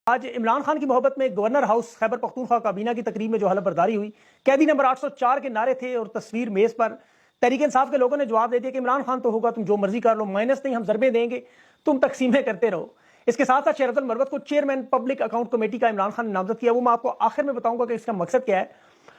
آج عمران خان کی محبت میں گورنر ہاؤس خیبر پختونخوا کابینہ کی تقریب میں جو حلف برداری ہوئی، قیدی نمبر 804 کے نعرے تھے اور تصویر میز پر تحریک انصاف کے لوگوں نے جواب دے دیا کہ عمران خان تو ہوگا، تم جو مرضی کر لو، مائنس نہیں، ہم ضربیں دیں گے، تم تقسیمیں کرتے رہو۔ اس کے ساتھ ساتھ شہرت المربت کو چیئرمین پبلک اکاؤنٹ کمیٹی کا عمران خان نے نامزد کیا۔ وہ میں آپ کو آخر میں بتاؤں گا کہ اس کا مقصد کیا ہے،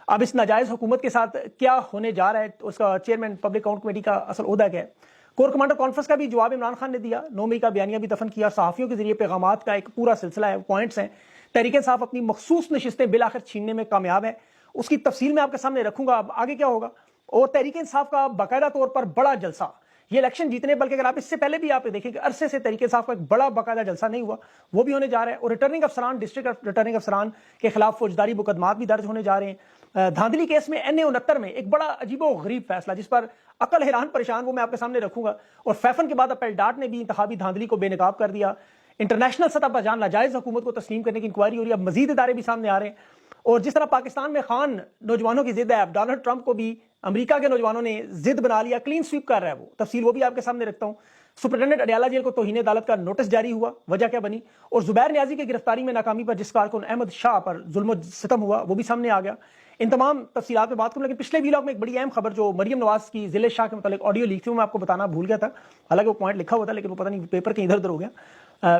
اب اس ناجائز حکومت کے ساتھ کیا ہونے جا رہا ہے، اس کا چیئرمین پبلک اکاؤنٹ کمیٹی کا اصل عہدہ کیا ہے۔ کور کمانڈر کانفرنس کا بھی جواب عمران خان نے دیا، 9 مئی کا بیانیہ بھی دفن کیا، صحافیوں کے ذریعے پیغامات کا ایک پورا سلسلہ ہے، پوائنٹس ہیں۔ تحریک انصاف اپنی مخصوص نشستیں بالآخر چھیننے میں کامیاب ہے، اس کی تفصیل میں آپ کے سامنے رکھوں گا اب آگے کیا ہوگا۔ اور تحریک انصاف کا باقاعدہ طور پر بڑا جلسہ یہ الیکشن جیتنے، بلکہ اگر آپ اس سے پہلے بھی آپ دیکھیں کہ عرصے سے تحریک انصاف کا ایک بڑا باقاعدہ جلسہ نہیں ہوا، وہ بھی ہونے جا رہا ہے۔ اور ریٹرننگ افسران، ڈسٹرکٹ ریٹرننگ افسران کے خلاف فوجداری مقدمات بھی درج ہونے جا رہے ہیں۔ دھاندلی کیس میں NA-69 میں ایک بڑا عجیب و غریب فیصلہ جس پر عقل حیران پریشان، وہ میں آپ کے سامنے رکھوں گا۔ اور فیفن کے بعد اپیل ڈاٹ نے بھی انتخابی دھاندلی کو بے نقاب کر دیا۔ انٹرنیشنل سطح پر جان ناجائز حکومت کو تسلیم کرنے کی انکوائری ہو رہی ہے، اب مزید ادارے بھی سامنے آ رہے ہیں۔ اور جس طرح پاکستان میں خان نوجوانوں کی ضد ہے، اب ڈونلڈ ٹرمپ کو بھی امریکہ کے نوجوانوں نے ضد بنا لیا، کلین سویپ کر رہا ہے وہ، تفصیل وہ بھی آپ کے سامنے رکھتا ہوں۔ سپرنٹینڈنٹ اڈیالہ جیل کو توہین عدالت کا نوٹس جاری ہوا، وجہ کیا بنی؟ اور زبیر نیازی کی گرفتاری میں ناکامی پر جس کارکن احمد شاہ پر ظلم و ستم ہوا، وہ بھی سامنے آ گیا۔ ان تمام تفصیلات میں بات کروں، لیکن پچھلے ویلاگ میں ایک بڑی اہم خبر جو مریم نواز کی ضلع شاہ کے متعلق آڈیو لیک تھی، وہ میں آپ کو بتانا بھول گیا تھا، حالانکہ وہ پوائنٹ لکھا ہوا تھا لیکن وہ پتہ نہیں پیپر کہیں ادھر ادھر ہو گیا۔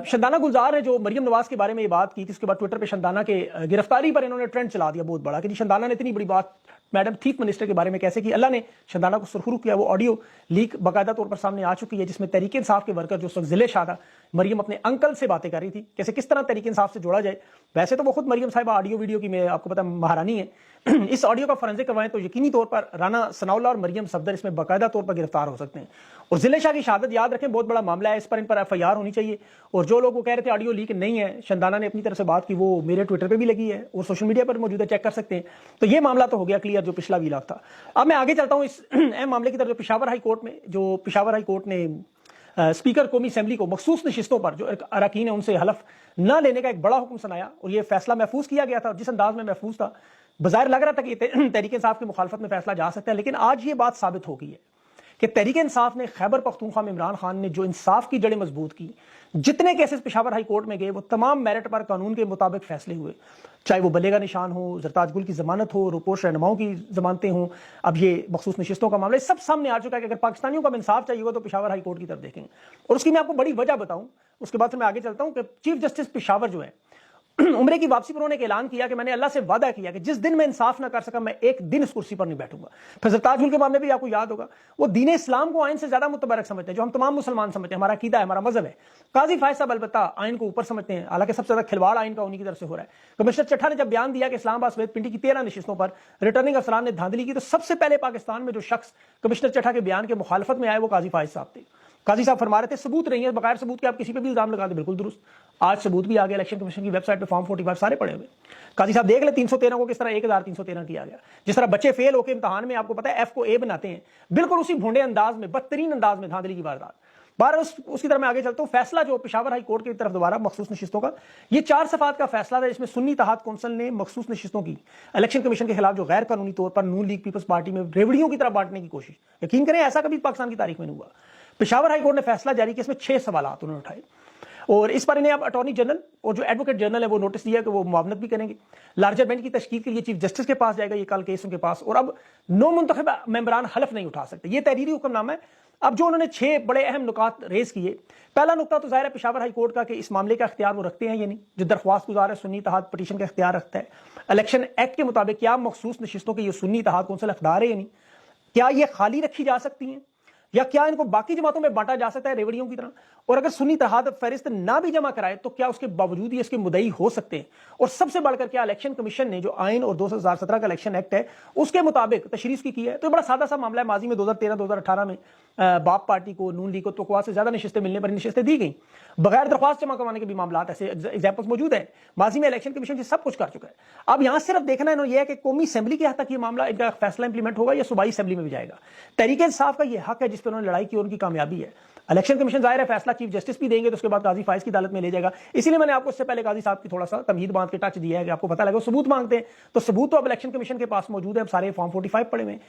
شندانہ گلزار نے جو مریم نواز کے بارے میں یہ بات کی تھی، اس کے بعد ٹویٹر پہ شندانہ کے گرفتاری پر انہوں نے ٹرینڈ چلا دیا بہت بڑا کہ جی شندانہ نے اتنی بڑی بات میڈم چیف منسٹر کے بارے میں کیسے کی۔ اللہ نے شندانہ کو سرخرو کیا، وہ آڈیو لیک باقاعدہ طور پر سامنے آ چکی ہے جس میں تحریک انصاف کے ورکر جو اس وقت ضلع شاہ تھا، مریم اپنے انکل سے باتیں کر رہی تھی کیسے کس طرح تحریک انصاف سے جوڑا جائے۔ ویسے تو وہ خود مریم صاحبہ آڈیو ویڈیو کی میں آپ کو پتہ مہارانی ہے، اس آڈیو کا فورینسک کروائیں تو یقینی طور پر رانا ثناء اللہ اور مریم صفدر اس میں باقاعدہ طور پر گرفتار ہو سکتے ہیں۔ اور ضلع شاہ کی شہادت یاد رکھیں، بہت بڑا معاملہ ہے، اس پر ان پر FIR ہونی چاہیے۔ اور جو لوگ وہ کہہ رہے تھے آڈیو لیک نہیں ہے، شندانہ نے اپنی طرف سے بات کی، وہ میرے ٹویٹر پہ بھی لگی ہے اور سوشل میڈیا پر موجود ہے، چیک کر سکتے ہیں۔ تو یہ معاملہ تو ہو گیا کلیئر جو پچھلا ویلاگ تھا۔ اب میں آگے چلتا ہوں اس اہم معاملے کی طرف، جو پشاور ہائی کورٹ میں پشاور ہائی کورٹ نے اسپیکر قومی اسمبلی کو مخصوص نشستوں پر جو اراکین ہیں ان سے حلف نہ لینے کا ایک بڑا حکم سنایا، اور یہ فیصلہ محفوظ کیا گیا تھا۔ جس انداز میں محفوظ تھا، بظاہر لگ رہا تھا کہ تحریک انصاف کی مخالفت میں فیصلہ جا سکتا ہے، لیکن آج یہ بات ثابت ہو گئی ہے کہ تحریک انصاف نے خیبر پختونخوا میں عمران خان نے جو انصاف کی جڑیں مضبوط کی، جتنے کیسز پشاور ہائی کورٹ میں گئے وہ تمام میرٹ پر قانون کے مطابق فیصلے ہوئے، چاہے وہ بلے کا نشان ہو، زرتاج گل کی ضمانت ہو، روپوش رہنماؤں کی ضمانتیں ہوں، اب یہ مخصوص نشستوں کا معاملہ، سب سامنے آ چکا ہے کہ اگر پاکستانیوں کا انصاف چاہیے ہوگا تو پشاور ہائی کورٹ کی طرف دیکھیں۔ اور اس کی میں آپ کو بڑی وجہ بتاؤں، اس کے بعد پھر میں آگے چلتا ہوں کہ چیف جسٹس پشاور جو ہے عمرے کی واپسی پر انہوں نے ایک اعلان کیا کہ میں نے اللہ سے وعدہ کیا کہ جس دن میں انصاف نہ کر سکا میں ایک دن اس کرسی پر نہیں بیٹھوں گا۔ پھر زرتاج گل کے معاملے بھی آپ کو یاد ہوگا، وہ دین اسلام کو آئین سے زیادہ متبرک سمجھتے ہیں، جو ہم تمام مسلمان سمجھتے ہیں، ہمارا عقیدہ ہے، ہمارا مذہب ہے۔ قاضی فائز صاحب البتہ آئین کو اوپر سمجھتے ہیں، حالانکہ سب سے زیادہ کھلواڑ آئین کا انہی کی طرف سے ہو رہا ہے۔ کمشنر چٹھا نے جب بیان دیا کہ اسلام آباد سمیت پنڈی کی 13 نشستوں پر ریٹرننگ افسران نے دھاندلی کی، تو سب سے پہلے پاکستان میں جو شخص کمشنر چٹھا کے بیان کے مخالفت میں آئے وہ قاضی فائز صاحب تھے۔ قاضی صاحب فرما رہے تھے ثبوت نہیں ہے، بغیر ثبوت کے آپ کسی پہ بھی الزام لگا دیں، بالکل درست۔ آج ثبوت بھی آ گیا، الیکشن کمیشن کی ویب سائٹ پہ فارم 45 سارے پڑے ہوئے۔ قاضی صاحب دیکھ لیں 313 کو کس طرح 1313 کیا گیا، جس طرح بچے فیل ہو کے امتحان میں آپ کو پتا ہے F کو A بناتے ہیں، بالکل اسی بھونڈے انداز میں، بدترین انداز میں دھاندلی کی واردات۔ بہرحال اس کی طرف میں آگے چلتا ہوں۔ فیصلہ جو پشاور ہائی کورٹ کی طرف دوبارہ مخصوص نشستوں کا، یہ 4 صفحات کا فیصلہ تھا، جس میں سنی اتحاد کونسل نے مخصوص نشستوں کی الیکشن کمیشن کے خلاف جو غیر قانونی طور پر نون لیگ پیپلز پارٹی میں ریوڑیوں کی طرح بانٹنے کی کوشش، یقین کریں ایسا کبھی پاکستان کی تاریخ میں نہیں ہوا۔ پشاور ہائی کورٹ نے فیصلہ جاری کیا، اس میں 6 سوالات انہوں نے اٹھائے، اور اس پر انہیں اب اٹارنی جنرل اور جو ایڈوکیٹ جنرل ہے وہ نوٹس دیا کہ وہ معاونت بھی کریں گے۔ لارجر بینچ کی تشکیل کے لیے چیف جسٹس کے پاس جائے گا یہ کل کیس ان کے پاس، اور اب نو منتخب ممبران حلف نہیں اٹھا سکتے، یہ تحریری حکم نامہ ہے۔ اب جو انہوں نے 6 بڑے اہم نکات ریز کیے، پہلا نقطہ تو ظاہر ہے پشاور ہائی کورٹ کا کہ اس معاملے کا اختیار وہ رکھتے ہیں یا نہیں، جو درخواست گزار ہے سنی اتحاد پٹیشن کا اختیار رکھتا ہے۔ الیکشن ایکٹ کے مطابق کیا مخصوص نشستوں کے یہ سنی اتحاد کونسل اقدار ہے یا نہیں، کیا یہ خالی رکھی جا سکتی ہیں یا کیا ان کو باقی جماعتوں میں بانٹا جا سکتا ہے ریوڑیوں کی طرح، اور اگر سنی اتحاد فہرست نہ بھی جمع کرائے تو کیا اس کے باوجود یہ اس کے مدعی ہو سکتے ہیں، اور سب سے بڑھ کر کیا الیکشن کمیشن نے جو آئین اور 2017 کا الیکشن ایکٹ ہے اس کے مطابق تشریح کی ہے۔ تو بڑا سادہ سا معاملہ ہے، ماضی میں 2013-2018 میں باپ پارٹی کو، نون لیگ کو توقعات سے زیادہ نشستیں ملنے پر نشستیں دی گئیں، بغیر درخواست جمع کروانے کے بھی معاملات ایسے ایگزامپلس موجود ہیں۔ ماضی میں الیکشن کمیشن سے سب کچھ کر چکا ہے۔ اب یہاں صرف دیکھنا ہے یہ ہے کہ قومی اسمبلی کے حد تک یہ معاملہ ان کا فیصلہ امپلیمنٹ ہوگا یا صوبائی اسمبلی میں بھی جائے گا۔ تحریک انصاف کا یہ حق ہے جس پہ انہوں نے لڑائی کی اور ان کی کامیابی ہے۔ الیکشن کمیشن ظاہر ہے فیصلہ چیف جسٹس بھی دیں گے تو اس کے بعد قاضی فائز کی عدالت میں لے جائے گا، اسی لیے میں نے آپ کو اس سے پہلے قاضی صاحب کی تھوڑا سا تمہید باندھ کے ٹچ دیا ہے کہ آپ کو پتہ لگے ثبوت مانگتے ہیں، تو ثبوت تو اب الیکشن کمیشن کے پاس موجود ہے، اب سارے فارم 45 پڑے ہوئے ہیں۔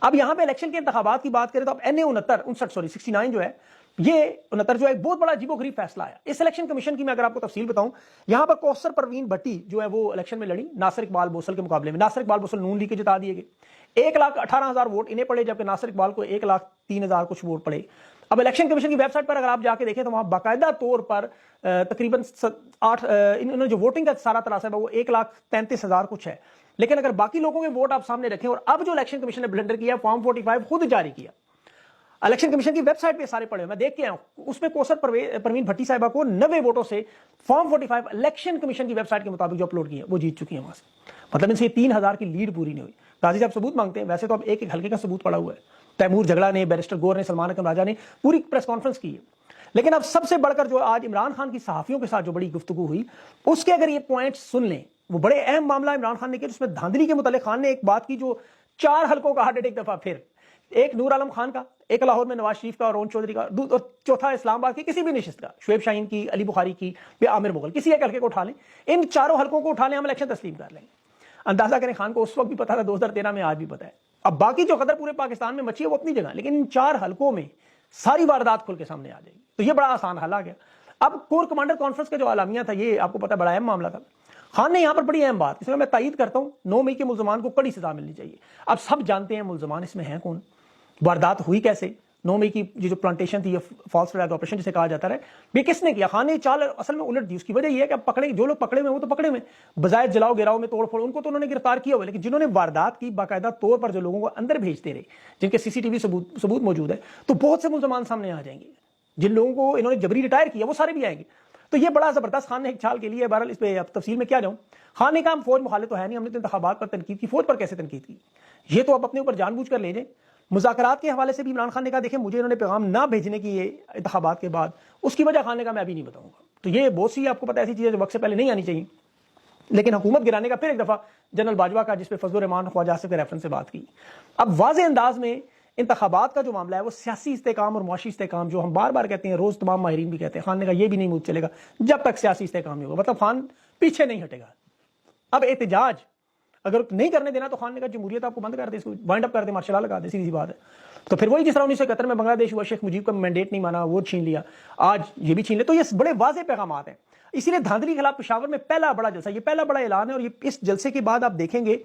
اب یہاں پہ الیکشن کے انتخابات کی بات کریں تو اب NA 69 جو ہے یہ 69 جو ہے ایک بہت بڑا عجیب و غریب فیصلہ آیا اس الیکشن کمیشن کی. میں اگر آپ کو تفصیل بتاؤں, یہاں پر کوثر پروین بھٹی جو ہے وہ الیکشن میں لڑی ناصر اقبال بوسل کے مقابلے میں. ناصر اقبال بوسل نون لیگ کے جتا دیے گئے. 1,18,000 ووٹ انہیں پڑے, جبکہ ناصر اقبال کو 1,03,000 کچھ ووٹ پڑے. اب الیکشن کمیشن کی ویب سائٹ پر اگر آپ جا کے دیکھیں تو وہاں باقاعدہ طور پر تقریباً انہوں نے جو ووٹنگ کا سارا تناسب ہے وہ 1,33,000 کچھ ہے. لیکن اگر باقی لوگوں کے ووٹ آپ سامنے رکھیں, اور اب جو الیکشن کمیشن نے بلنڈر کیا, فارم 45 خود جاری کیا, الیکشن کمیشن کی ویب سائٹ پہ سارے پڑے ہوئے, میں دیکھ کے آیا ہوں, اس میں کوثر پروین بھٹی صاحبہ کو 90 ووٹوں سے فارم 45 الیکشن کمیشن کی ویب سائٹ کے مطابق جو اپلوڈ کی ہے وہ جیت چکی ہیں وہاں سے. مطلب ان سے 3,000 کی لیڈ پوری نہیں ہوئی. قاضی صاحب ثبوت مانگتے ہیں, ویسے تو اب ایک ایک حلقے کا ثبوت پڑا ہوا ہے. تیمور جھگڑا نے, بیرسٹر گور نے, سلمان اکرم راجہ نے پوری پریس کانفرنس کی ہے. لیکن اب سب سے بڑھ کر جو آج عمران خان کی صحافیوں کے ساتھ جو بڑی گفتگو ہوئی, اس کے اگر یہ پوائنٹس سن لیں, وہ بڑے اہم معاملہ عمران خان نے کیا, جس میں دھاندلی کے متعلق خان نے ایک بات کی جو 4 حلقوں کا ہارڈ ایک دفعہ پھر, ایک نور عالم خان کا, ایک لاہور میں نواز شریف کا اور ارون چودھری کا, اور چوتھا اسلام آباد کی کسی بھی نشست کا, شعیب شاہین کی, علی بخاری کی یا عامر مغل, کسی ایک حلقے کو اٹھا لیں, ان 4 حلقوں کو اٹھا لیں, ہم الیکشن تسلیم کر لیں گے. اندازہ کریں خان کو اس وقت بھی پتا تھا, 2013 میں, آج بھی پتا ہے. اب باقی جو قدر پورے پاکستان میں مچی ہے وہ اپنی جگہ, لیکن ان 4 حلقوں میں ساری واردات کھل کے سامنے آ جائے گی. تو یہ بڑا آسان حل آ گیا. اب کور کمانڈر کانفرنس کا جو اعلامیہ تھا, یہ آپ کو پتا بڑا اہم معاملہ تھا. خان نے یہاں پر بڑی اہم بات, اس میں میں تائید کرتا ہوں, 9 مئی کے ملزمان کو کڑی سزا ملنی چاہیے. اب سب جانتے ہیں ملزمان اس میں ہیں کون, واردات ہوئی کیسے, 9 مئی کی جو پلانٹیشن تھی, یہ فالس فلیگ آپریشن جسے کہا جاتا ہے, یہ کس نے کیا. خان نے چال اصل میں الٹ دی. اس کی وجہ یہ ہے کہ اب پکڑے, جو لوگ پکڑے ہوئے وہ تو پکڑے ہوئے, بظاہر جلاؤ گراؤ میں توڑ پھوڑ, ان کو تو انہوں نے گرفتار کیا ہوا, لیکن جنہوں نے واردات کی باقاعدہ طور پر جو لوگوں کو اندر بھیجتے رہے, جن کے CCTV ثبوت موجود ہے, تو بہت سے ملزمان سامنے آ جائیں گے. جن لوگوں کو انہوں نے جبری ریٹائر کیا وہ سارے بھی آئیں گے. تو یہ بڑا زبردست خان نے ایک چھال کے لیے. بہرحال اس پہ اب تفصیل میں کیا جاؤں. خان نے کہا ہم فوج مخالف تو ہے نہیں, ہم نے تو انتخابات پر تنقید کی. فوج پر کیسے تنقید کی, یہ تو آپ اپنے اوپر جان بوجھ کر لے جائیں. مذاکرات کے حوالے سے بھی عمران خان نے کہا دیکھیں مجھے انہوں نے پیغام نہ بھیجنے کی یہ انتخابات کے بعد, اس کی وجہ خان نے کہا میں ابھی نہیں بتاؤں گا. تو یہ بہت سی آپ کو پتا ایسی چیزیں جو وقت سے پہلے نہیں آنی چاہیے. لیکن حکومت گرانے کا پھر ایک دفعہ جنرل باجوہ کا, جس پہ فضل الرحمان خواجہ آصف کے ریفرنس سے بات کی. اب واضح انداز میں انتخابات کا جو معاملہ ہے وہ سیاسی استحکام اور معاشی استحکام, جو ہم بار بار کہتے ہیں, روز تمام ماہرین بھی کہتے ہیں, خان نے کہا یہ بھی نہیں مود چلے گا جب تک سیاسی استحکام نہیں ہوگا. مطلب خان پیچھے نہیں ہٹے گا. اب احتجاج اگر نہیں کرنے دینا تو خان نے کہا جمہوریت آپ کو بند کر دے, اس کو وائنڈ اپ کر دے, مارشل لا لگا دے, سیدھی بات ہے. تو پھر وہی جس طرح 1971 میں بنگلہ دیش ہوا, شیخ مجیب کا مینڈیٹ نہیں مانا, وہ چھین لیا, آج یہ بھی چھین لے. تو یہ بڑے واضح پیغامات ہیں. اسی لیے دھاندلی کے خلاف پشاور میں پہلا بڑا جلسہ, یہ پہلا بڑا اعلان ہے. اور یہ اس جلسے کے بعد آپ دیکھیں گے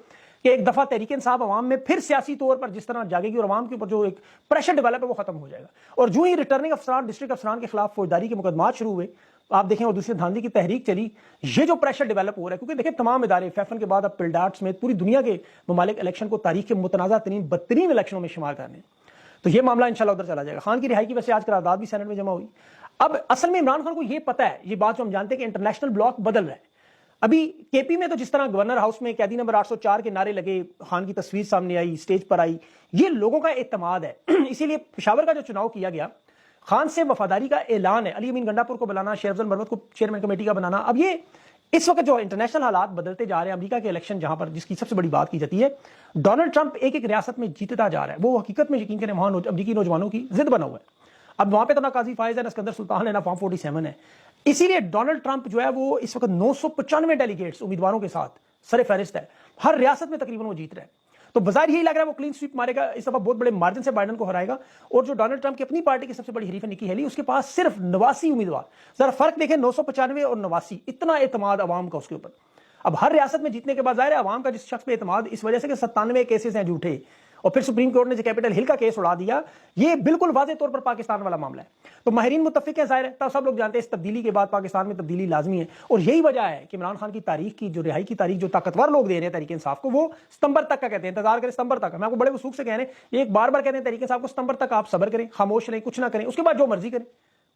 کہ ایک دفعہ تحریک انصاف عوام میں پھر سیاسی طور پر جس طرح جاگے گی, اور عوام کے اوپر جو ایک پریشر ڈیولپ ہے وہ ختم ہو جائے گا. اور جو ہی ریٹرننگ افسران, ڈسٹرکٹ افسران کے خلاف فوجداری کے مقدمات شروع ہوئے, آپ دیکھیں, اور دوسری دھاندلی کی تحریک چلی, یہ جو پریشر ڈیولپ ہو رہا ہے, کیونکہ دیکھیں تمام ادارے فیفن کے بعد اب پلڈاٹ سمیت پوری دنیا کے ممالک الیکشن کو تاریخ کے متنازع ترین بدترین الیکشنوں میں شمار کرنے, تو یہ معاملہ انشاءاللہ ادھر چلا جائے گا. خان کی رہائی کی وجہ سے آج قرارداد بھی سینٹ میں جمع ہوئی. اب اصل میں عمران خان کو یہ پتا ہے, یہ بات جو ہم جانتے ہیں کہ انٹرنیشنل بلاک بدل رہا ہے. ابھی KP میں تو جس طرح گورنر ہاؤس میں قیدی نمبر 804 کے نعرے لگے, خان کی تصویر سامنے آئی, اسٹیج پر آئی, یہ لوگوں کا اعتماد ہے. اسی لیے پشاور کا جو چناؤ کیا گیا, خان سے وفاداری کا اعلان ہے, علی امین گنڈا پور کو بلانا, شیخ افضل مرمت کو چیئرمین کمیٹی کا بنانا. اب یہ اس وقت جو انٹرنیشنل حالات بدلتے جا رہے ہیں, امریکہ کے الیکشن جہاں پر جس کی سب سے بڑی بات کی جاتی ہے, ڈونلڈ ٹرمپ ایک ایک ریاست میں جیتتا جا رہا ہے, وہ حقیقت میں یقین کریں وہاں امریکی نوجوانوں کی ضد بنا ہوا ہے. اب وہاں پہ تو نہ قاضی فائز ہے, نہ اسکندر سلطان ہے, نہ فارم 47 ہے. اسی لیے ڈونلڈ ٹرمپ جو ہے وہ اس وقت 995 ڈیلیگیٹس امیدواروں کے ساتھ سر فہرست ہے, ہر ریاست میں تقریباً وہ جیت رہا ہے. تو بظاہر یہی لگ رہا ہے وہ کلین سویپ مارے گا, اس دفعہ بہت بڑے مارجن سے بائیڈن کو ہرائے گا. اور جو ڈونلڈ ٹرمپ کی اپنی پارٹی کی سب سے بڑی حریف ہے نکی ہیلی, اس کے پاس صرف 89 امیدوار. ذرا فرق دیکھیں, 995 اور 89, اتنا اعتماد عوام کا اس کے اوپر. اب ہر ریاست میں جیتنے کے بعد ظاہر ہے عوام کا جس شخص پہ اعتماد, اس وجہ سے کہ 97 کیسز ہیں جھوٹے, اور پھر سپریم کورٹ نے جو کیپٹل ہل کا کیس اڑا دیا, یہ بالکل واضح طور پر پاکستان والا معاملہ ہے. تو ماہرین متفق ہیں, ظاہر ہے, تو سب لوگ جانتے ہیں اس تبدیلی کے بعد پاکستان میں تبدیلی لازمی ہے. اور یہی وجہ ہے کہ عمران خان کی تاریخ کی جو رہائی کی تاریخ جو طاقتور لوگ دے رہے ہیں تحریک انصاف کو, وہ ستمبر تک کا کہتے ہیں, انتظار کریں ستمبر تک. میں آپ کو بڑے وثوق سے کہہ رہے ہیں, یہ ایک بار بار کہتے ہیں تحریک انصاف کو ستمبر تک آپ صبر کریں, خاموش رہیں, کچھ نہ کریں, اس کے بعد جو مرضی کریں.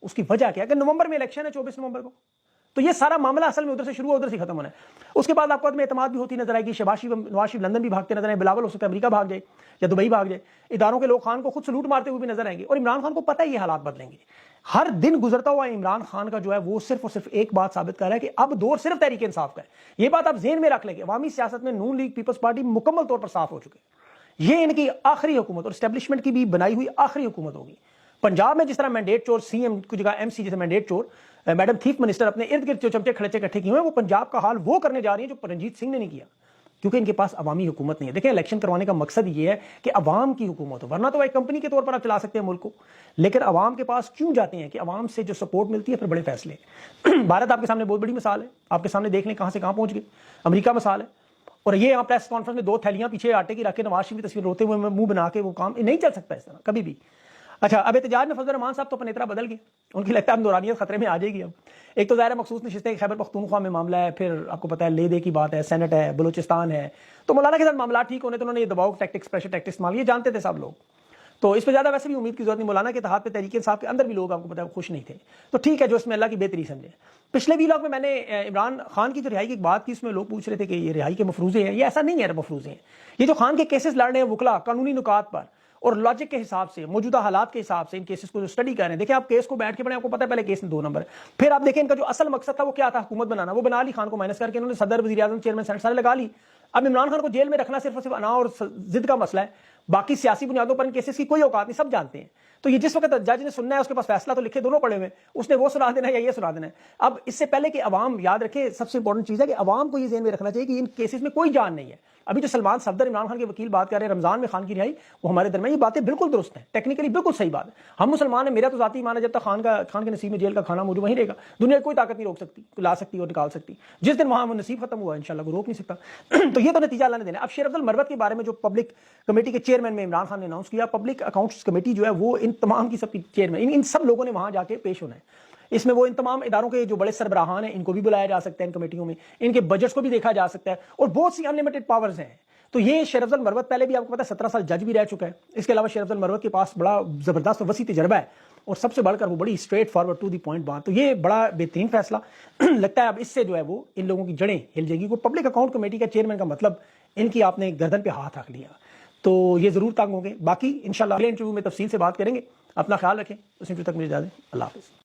اس کی وجہ کیا ہے کہ نومبر میں الیکشن ہے, 24 نومبر کو. تو یہ سارا معاملہ اصل میں ادھر سے شروع ہو, ادھر سے ختم ہونا ہے. اس کے بعد آپ کو عدم اعتماد بھی ہوتی نظر آئے گی. نواز شریف لندن بھی بھاگتے نظر آئے, بلاول ہو سکتا ہے امریکہ بھاگ جائے یا دبئی بھاگ جائے. اداروں کے لوگ خان کو خود سلوٹ مارتے ہوئے بھی نظر آئیں گے. اور عمران خان کو پتہ ہے یہ حالات بدلیں گے. ہر دن گزرتا ہوا عمران خان کا جو ہے وہ صرف اور صرف ایک بات ثابت کر رہا ہے کہ اب دور صرف تحریک انصاف کا ہے. یہ بات آپ ذہن میں رکھ لیں کہ عوامی سیاست میں نون لیگ پیپلز پارٹی مکمل طور پر صاف ہو چکے. یہ ان کی آخری حکومت اور اسٹیبلشمنٹ کی بھی بنائی ہوئی آخری حکومت ہوگی. پنجاب میں جس طرح مینڈیٹ چور CM کی جگہ MC جیسے مینڈیٹ چور میڈم تھیف منسٹر اپنے ارد گرد جو چمچے کھڑے کٹھے کیے ہوئے, وہ پنجاب کا حال وہ کرنے جا رہی ہیں جو رنجیت سنگھ نے نہیں کیا. کیونکہ ان کے پاس عوامی حکومت نہیں ہے. دیکھیں الیکشن کروانے کا مقصد یہ ہے کہ عوام کی حکومت ہو, ورنہ تو ایک کمپنی کے طور پر آپ چلا سکتے ہیں ملک کو, لیکن عوام کے پاس کیوں جاتے ہیں کہ عوام سے جو سپورٹ ملتی ہے پھر بڑے فیصلے. بھارت آپ کے سامنے بہت بڑی مثال ہے, آپ کے سامنے دیکھ لیں کہاں سے کہاں پہنچ گئے. امریکہ مثال ہے, اور یہ یہاں پریس کانفرنس میں 2 تھیلیاں پیچھے آٹے کی رکھ کے نواز شریف کی تصویر روتے ہوئے منہ بنا کے, وہ کام نہیں چل سکتا اس طرح کبھی بھی. اچھا, اب احتجاج میں فضل الرحمان صاحب تو اپنا نیترا بدل گئے, ان کی لگتا ہے اب نورانیت خطرے میں آ جائے گی. اب ایک تو ظاہر ہے مخصوص نشستیں خیبر پختونخوا میں معاملہ ہے, پھر آپ کو پتہ ہے لے دے کی بات ہے, سینٹ ہے, بلوچستان ہے, تو مولانا کے ساتھ معاملات ٹھیک ہونے تو انہوں نے یہ دباؤ ٹیکٹکس, پریشر ٹیکٹکس استعمال, یہ جانتے تھے سب لوگ, تو اس پہ زیادہ ویسے بھی امید کی ضرورت نہیں. مولانا کے اتحاد پہ تحریک انصاف کے اندر بھی لوگ آپ کو پتہ ہے خوش نہیں تھے, تو ٹھیک ہے جو اس میں اللہ کی بہتری سمجھے. پچھلے ویلاگ میں نے عمران خان کی جو رہائی کی ایک بات کی, اس میں لوگ پوچھ رہے تھے کہ یہ رہائی کے مفروضے ہیں. یہ ایسا نہیں ہے مفروضے ہیں, یہ جو خان کے کیسز لڑ رہے ہیں وکلا قانونی نکات پر اور لاجک کے حساب سے, موجودہ حالات کے حساب سے ان کیسز کو جو اسٹڈی کر رہے ہیں. دیکھیں آپ کیس کو بیٹھ کے پڑھیں, آپ کو پتہ ہے پہلے کیس میں 2 نمبر ہے, پھر آپ دیکھیں ان کا جو اصل مقصد تھا وہ کیا تھا, حکومت بنانا, وہ بنا لی خان کو مائنس کر کے, انہوں نے صدر, وزیر اعظم, چیئرمین, سینٹ سارے لگا لی. اب عمران خان کو جیل میں رکھنا صرف اور صرف انا اور ضد کا مسئلہ ہے, باقی سیاسی بنیادوں پر ان کیسز کی کوئی اوقات نہیں, سب جانتے ہیں. تو یہ جس وقت جج نے سننا ہے, اس کے پاس فیصلہ تو لکھے دونوں پڑے ہوئے, اس نے وہ سنا دینا ہے یا یہ سنا دینا ہے. اب اس سے پہلے کہ عوام یاد رکھے, سب سے امپورٹنٹ چیز ہے کہ عوام کو یہ ذہن میں رکھنا چاہیے کہ ان کیسز میں کوئی جان نہیں ہے. ابھی جو سلمان صفدر عمران خان کے وکیل بات کر رہے ہیں رمضان میں خان کی رہائی, وہ ہمارے درمیان یہ باتیں بالکل درست ہیں, ٹیکنیکلی بالکل صحیح بات ہے. ہم مسلمان ہیں, میرا تو ذاتی ایمان ہے جب تک خان کے نصیب میں جیل کا کھانا موجود وہیں رہے گا, دنیا کی کوئی طاقت نہیں روک سکتی, لا سکتی اور نکال سکتی. جس دن وہاں وہ نصیب ختم ہوا انشاءاللہ وہ روک نہیں سکتا. تو یہ تو نتیجہ اللہ نے دینا. اب شیر افضل مروت کے بارے میں جو پبلک کمیٹی کے چیئرمین میں عمران خان نے اناؤنس کیا, پبلک اکاؤنٹس کمیٹی جو ہے وہ ان تمام کی سب کی چیئرمین, ان سب لوگوں نے وہاں جا کے پیش ہونا ہے. اس میں وہ ان تمام اداروں کے جو بڑے سربراہان ہیں ان کو بھی بلایا جا سکتا ہے, ان کمیٹیوں میں ان کے بجٹس کو بھی دیکھا جا سکتا ہے, اور بہت سی انلمیٹڈ پاورز ہیں. تو یہ شیر افضل مروت پہلے بھی آپ کو پتا ہے 17 سال جج بھی رہ چکا ہے. اس کے علاوہ شیر افضل مروت کے پاس بڑا زبردست وسیع تجربہ ہے, اور سب سے بڑھ کر وہ بڑی straight forward to the point بات. تو یہ بڑا بہترین فیصلہ لگتا ہے. اب اس سے جو ہے وہ ان لوگوں کی جڑیں ہل جائیں گی. وہ پبلک اکاؤنٹ کمیٹی کا چیئرمین کا مطلب ان کی آپ نے گردن پہ ہاتھ رکھ لیا, تو یہ ضرور تنگ ہوں گے. باقی انشاءاللہ اگلے انٹرویو میں تفصیل سے بات کریں گے. اپنا خیال رکھیں, اس انٹرویو تک مجھے اجازت دیں. اللہ حافظ.